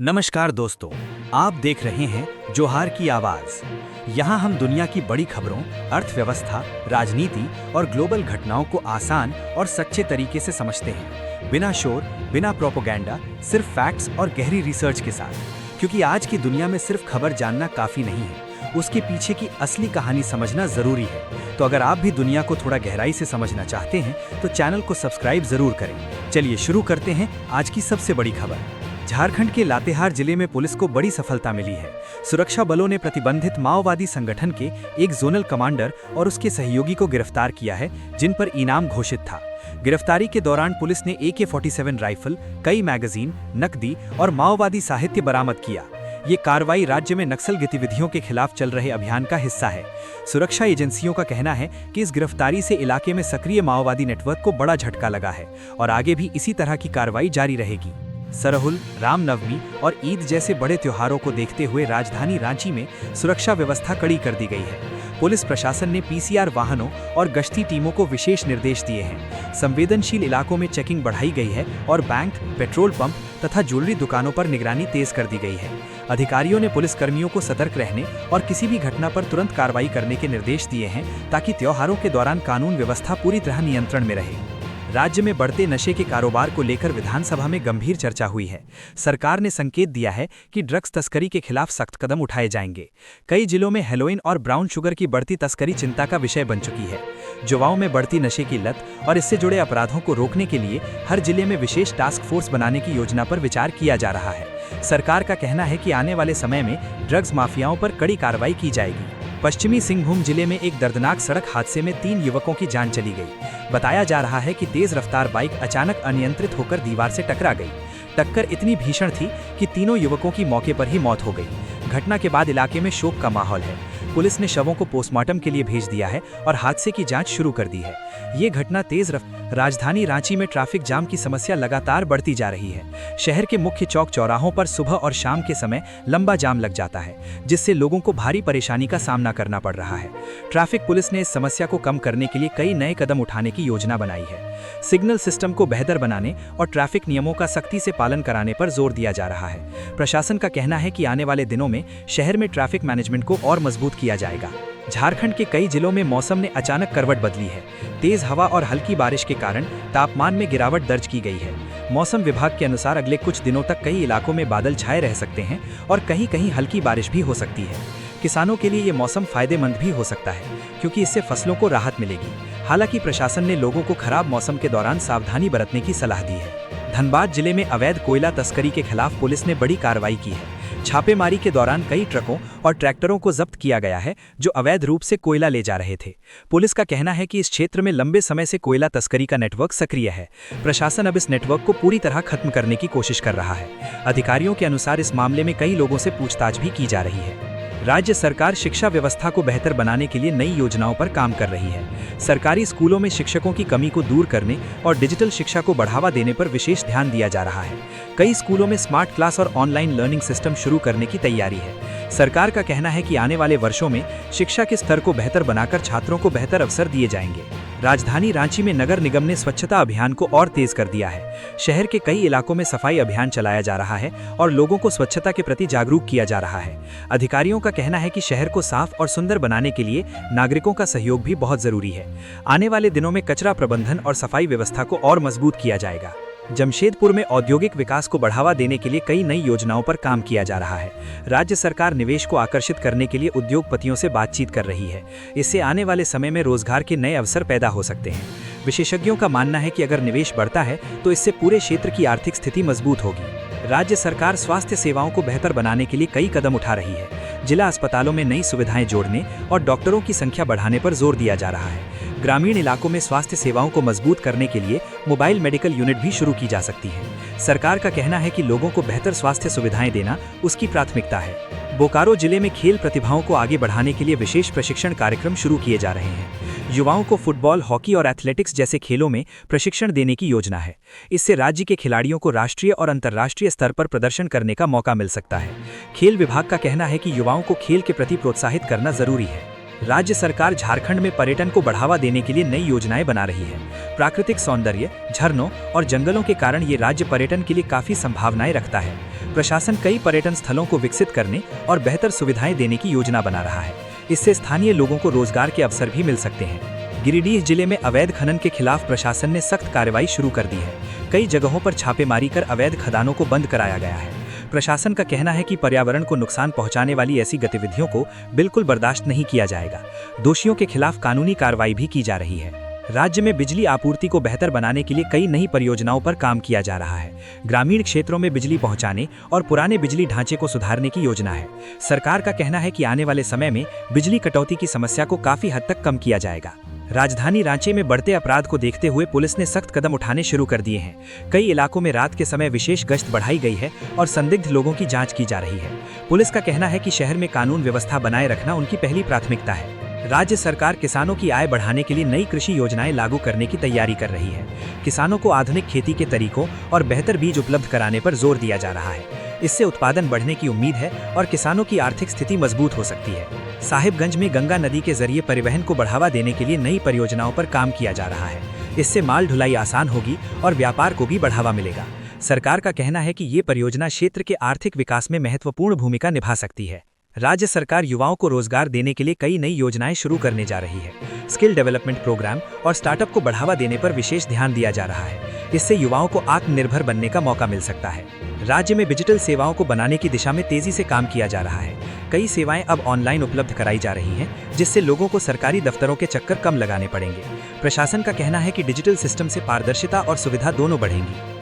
नमस्कार दोस्तों, आप देख रहे हैं जोहार की आवाज। यहाँ हम दुनिया की बड़ी खबरों, अर्थव्यवस्था, राजनीति और ग्लोबल घटनाओं को आसान और सच्चे तरीके से समझते हैं, बिना शोर, बिना प्रोपेगेंडा, सिर्फ फैक्ट्स और गहरी रिसर्च के साथ। क्योंकि आज की दुनिया में सिर्फ खबर जानना काफी नहीं है, उसके पीछे की असली कहानी समझना जरूरी है। तो अगर आप भी दुनिया को थोड़ा गहराई से समझना चाहते हैं तो चैनल को सब्सक्राइब जरूर करें। चलिए शुरू करते हैं आज की सबसे बड़ी खबर। झारखंड के लातेहार जिले में पुलिस को बड़ी सफलता मिली है। सुरक्षा बलों ने प्रतिबंधित माओवादी संगठन के एक जोनल कमांडर और उसके सहयोगी को गिरफ्तार किया है, जिन पर इनाम घोषित था। गिरफ्तारी के दौरान पुलिस ने AK-47 राइफल, कई मैगजीन, नकदी और माओवादी साहित्य बरामद किया। ये कार्रवाई राज्य में नक्सल गतिविधियों के खिलाफ चल रहे अभियान का हिस्सा है। सुरक्षा एजेंसियों का कहना है कि इस गिरफ्तारी से इलाके में सक्रिय माओवादी नेटवर्क को बड़ा झटका लगा है और आगे भी इसी तरह की कार्रवाई जारी रहेगी। सरहुल, रामनवमी और ईद जैसे बड़े त्योहारों को देखते हुए राजधानी रांची में सुरक्षा व्यवस्था कड़ी कर दी गई है। पुलिस प्रशासन ने PCR वाहनों और गश्ती टीमों को विशेष निर्देश दिए हैं। संवेदनशील इलाकों में चेकिंग बढ़ाई गई है और बैंक, पेट्रोल पंप तथा ज्वेलरी दुकानों पर निगरानी तेज कर दी गई है। अधिकारियों ने पुलिसकर्मियों को सतर्क रहने और किसी भी घटना पर तुरंत कार्रवाई करने के निर्देश दिए हैं, ताकि त्योहारों के दौरान कानून व्यवस्था पूरी तरह नियंत्रण में रहे। राज्य में बढ़ते नशे के कारोबार को लेकर विधानसभा में गंभीर चर्चा हुई है। सरकार ने संकेत दिया है कि ड्रग्स तस्करी के खिलाफ सख्त कदम उठाए जाएंगे। कई जिलों में हेरोइन और ब्राउन शुगर की बढ़ती तस्करी चिंता का विषय बन चुकी है। युवाओं में बढ़ती नशे की लत और इससे जुड़े अपराधों को रोकने के लिए हर जिले में विशेष टास्क फोर्स बनाने की योजना पर विचार किया जा रहा है। सरकार का कहना है कि आने वाले समय में ड्रग्स माफियाओं पर कड़ी कार्रवाई की जाएगी। पश्चिमी सिंहभूम जिले में एक दर्दनाक सड़क हादसे में 3 युवकों की जान चली गई। बताया जा रहा है कि तेज रफ्तार बाइक अचानक अनियंत्रित होकर दीवार से टकरा गई। टक्कर इतनी भीषण थी कि तीनों युवकों की मौके पर ही मौत हो गई। घटना के बाद इलाके में शोक का माहौल है। पुलिस ने शवों को पोस्टमार्टम के लिए भेज दिया है और हादसे की जांच शुरू कर दी है। ये घटना राजधानी रांची में ट्रैफिक जाम की समस्या लगातार बढ़ती जा रही है। शहर के मुख्य चौक चौराहों पर सुबह और शाम के समय लंबा जाम लग जाता है, जिससे लोगों को भारी परेशानी का सामना करना पड़ रहा है। ट्रैफिक पुलिस ने इस समस्या को कम करने के लिए कई नए कदम उठाने की योजना बनाई है। सिग्नल सिस्टम को बेहतर बनाने और ट्रैफिक नियमों का सख्ती से पालन कराने पर जोर दिया जा रहा है। प्रशासन का कहना है कि आने वाले दिनों में शहर में ट्रैफिक मैनेजमेंट को और मजबूत किया जाएगा। झारखंड के कई जिलों में मौसम ने अचानक करवट बदली है। तेज हवा और हल्की बारिश के कारण तापमान में गिरावट दर्ज की गई है। मौसम विभाग के अनुसार अगले कुछ दिनों तक कई इलाकों में बादल छाए रह सकते हैं और कहीं कहीं हल्की बारिश भी हो सकती है। किसानों के लिए ये मौसम फायदेमंद भी हो सकता है, क्योंकि इससे फसलों को राहत मिलेगी। हालांकि प्रशासन ने लोगों को खराब मौसम के दौरान सावधानी बरतने की सलाह दी है। धनबाद जिले में अवैध कोयला तस्करी के खिलाफ पुलिस ने बड़ी कार्रवाई की है। छापेमारी के दौरान कई ट्रकों और ट्रैक्टरों को जब्त किया गया है, जो अवैध रूप से कोयला ले जा रहे थे। पुलिस का कहना है कि इस क्षेत्र में लंबे समय से कोयला तस्करी का नेटवर्क सक्रिय है। प्रशासन अब इस नेटवर्क को पूरी तरह खत्म करने की कोशिश कर रहा है। अधिकारियों के अनुसार इस मामले में कई लोगों से पूछताछ भी की जा रही है। राज्य सरकार शिक्षा व्यवस्था को बेहतर बनाने के लिए नई योजनाओं पर काम कर रही है। सरकारी स्कूलों में शिक्षकों की कमी को दूर करने और डिजिटल शिक्षा को बढ़ावा देने पर विशेष ध्यान दिया जा रहा है। कई स्कूलों में स्मार्ट क्लास और ऑनलाइन लर्निंग सिस्टम शुरू करने की तैयारी है। सरकार का कहना है कि आने वाले वर्षों में शिक्षा के स्तर को बेहतर बनाकर छात्रों को बेहतर अवसर दिए जाएंगे। राजधानी रांची में नगर निगम ने स्वच्छता अभियान को और तेज कर दिया है। शहर के कई इलाकों में सफाई अभियान चलाया जा रहा है और लोगों को स्वच्छता के प्रति जागरूक किया जा रहा है। अधिकारियों का कहना है कि शहर को साफ और सुंदर बनाने के लिए नागरिकों का सहयोग भी बहुत जरूरी है। आने वाले दिनों में कचरा प्रबंधन और सफाई व्यवस्था को और मजबूत किया जाएगा। जमशेदपुर में औद्योगिक विकास को बढ़ावा देने के लिए कई नई योजनाओं पर काम किया जा रहा है। राज्य सरकार निवेश को आकर्षित करने के लिए उद्योगपतियों से बातचीत कर रही है। इससे आने वाले समय में रोजगार के नए अवसर पैदा हो सकते हैं। विशेषज्ञों का मानना है कि अगर निवेश बढ़ता है तो इससे पूरे क्षेत्र की आर्थिक स्थिति मजबूत होगी। राज्य सरकार स्वास्थ्य सेवाओं को बेहतर बनाने के लिए कई कदम उठा रही है। जिला अस्पतालों में नई सुविधाएं जोड़ने और डॉक्टरों की संख्या बढ़ाने पर जोर दिया जा रहा है। ग्रामीण इलाकों में स्वास्थ्य सेवाओं को मजबूत करने के लिए मोबाइल मेडिकल यूनिट भी शुरू की जा सकती है। सरकार का कहना है कि लोगों को बेहतर स्वास्थ्य सुविधाएं देना उसकी प्राथमिकता है। बोकारो जिले में खेल प्रतिभाओं को आगे बढ़ाने के लिए विशेष प्रशिक्षण कार्यक्रम शुरू किए जा रहे हैं। युवाओं को फुटबॉल, हॉकी और एथलेटिक्स जैसे खेलों में प्रशिक्षण देने की योजना है। इससे राज्य के खिलाड़ियों को राष्ट्रीय और अंतर्राष्ट्रीय स्तर पर प्रदर्शन करने का मौका मिल सकता है। खेल विभाग का कहना है कि युवाओं को खेल के प्रति प्रोत्साहित करना जरूरी है। राज्य सरकार झारखंड में पर्यटन को बढ़ावा देने के लिए नई योजनाएं बना रही है। प्राकृतिक सौंदर्य, झरनों और जंगलों के कारण ये राज्य पर्यटन के लिए काफी संभावनाएं रखता है। प्रशासन कई पर्यटन स्थलों को विकसित करने और बेहतर सुविधाएं देने की योजना बना रहा है। इससे स्थानीय लोगों को रोजगार के अवसर भी मिल सकते हैं। गिरिडीह जिले में अवैध खनन के खिलाफ प्रशासन ने सख्त कार्रवाई शुरू कर दी है। कई जगहों पर छापेमारी कर अवैध खदानों को बंद कराया गया है। प्रशासन का कहना है कि पर्यावरण को नुकसान पहुंचाने वाली ऐसी गतिविधियों को बिल्कुल बर्दाश्त नहीं किया जाएगा। दोषियों के खिलाफ कानूनी कार्रवाई भी की जा रही है। राज्य में बिजली आपूर्ति को बेहतर बनाने के लिए कई नई परियोजनाओं पर काम किया जा रहा है। ग्रामीण क्षेत्रों में बिजली पहुंचाने और पुराने बिजली ढांचे को सुधारने की योजना है। सरकार का कहना है कि आने वाले समय में बिजली कटौती की समस्या को काफी हद तक कम किया जाएगा। राजधानी रांची में बढ़ते अपराध को देखते हुए पुलिस ने सख्त कदम उठाने शुरू कर दिए हैं। कई इलाकों में रात के समय विशेष गश्त बढ़ाई गई है और संदिग्ध लोगों की जांच की जा रही है। पुलिस का कहना है कि शहर में कानून व्यवस्था बनाए रखना उनकी पहली प्राथमिकता है। राज्य सरकार किसानों की आय बढ़ाने के लिए नई कृषि योजनाएं लागू करने की तैयारी कर रही है। किसानों को आधुनिक खेती के तरीकों और बेहतर बीज उपलब्ध कराने पर जोर दिया जा रहा है। इससे उत्पादन बढ़ने की उम्मीद है और किसानों की आर्थिक स्थिति मजबूत हो सकती है। साहिबगंज में गंगा नदी के जरिए परिवहन को बढ़ावा देने के लिए नई परियोजनाओं पर काम किया जा रहा है। इससे माल ढुलाई आसान होगी और व्यापार को भी बढ़ावा मिलेगा। सरकार का कहना है कि ये परियोजना क्षेत्र के आर्थिक विकास में महत्वपूर्ण भूमिका निभा सकती है। राज्य सरकार युवाओं को रोजगार देने के लिए कई नई योजनाएं शुरू करने जा रही है। स्किल डेवलपमेंट प्रोग्राम और स्टार्टअप को बढ़ावा देने पर विशेष ध्यान दिया जा रहा है। इससे युवाओं को आत्मनिर्भर बनने का मौका मिल सकता है। राज्य में डिजिटल सेवाओं को बनाने की दिशा में तेजी से काम किया जा रहा है। कई सेवाएं अब ऑनलाइन उपलब्ध कराई जा रही हैं, जिससे लोगों को सरकारी दफ्तरों के चक्कर कम लगाने पड़ेंगे। प्रशासन का कहना है कि डिजिटल सिस्टम से पारदर्शिता और सुविधा दोनों बढ़ेंगी।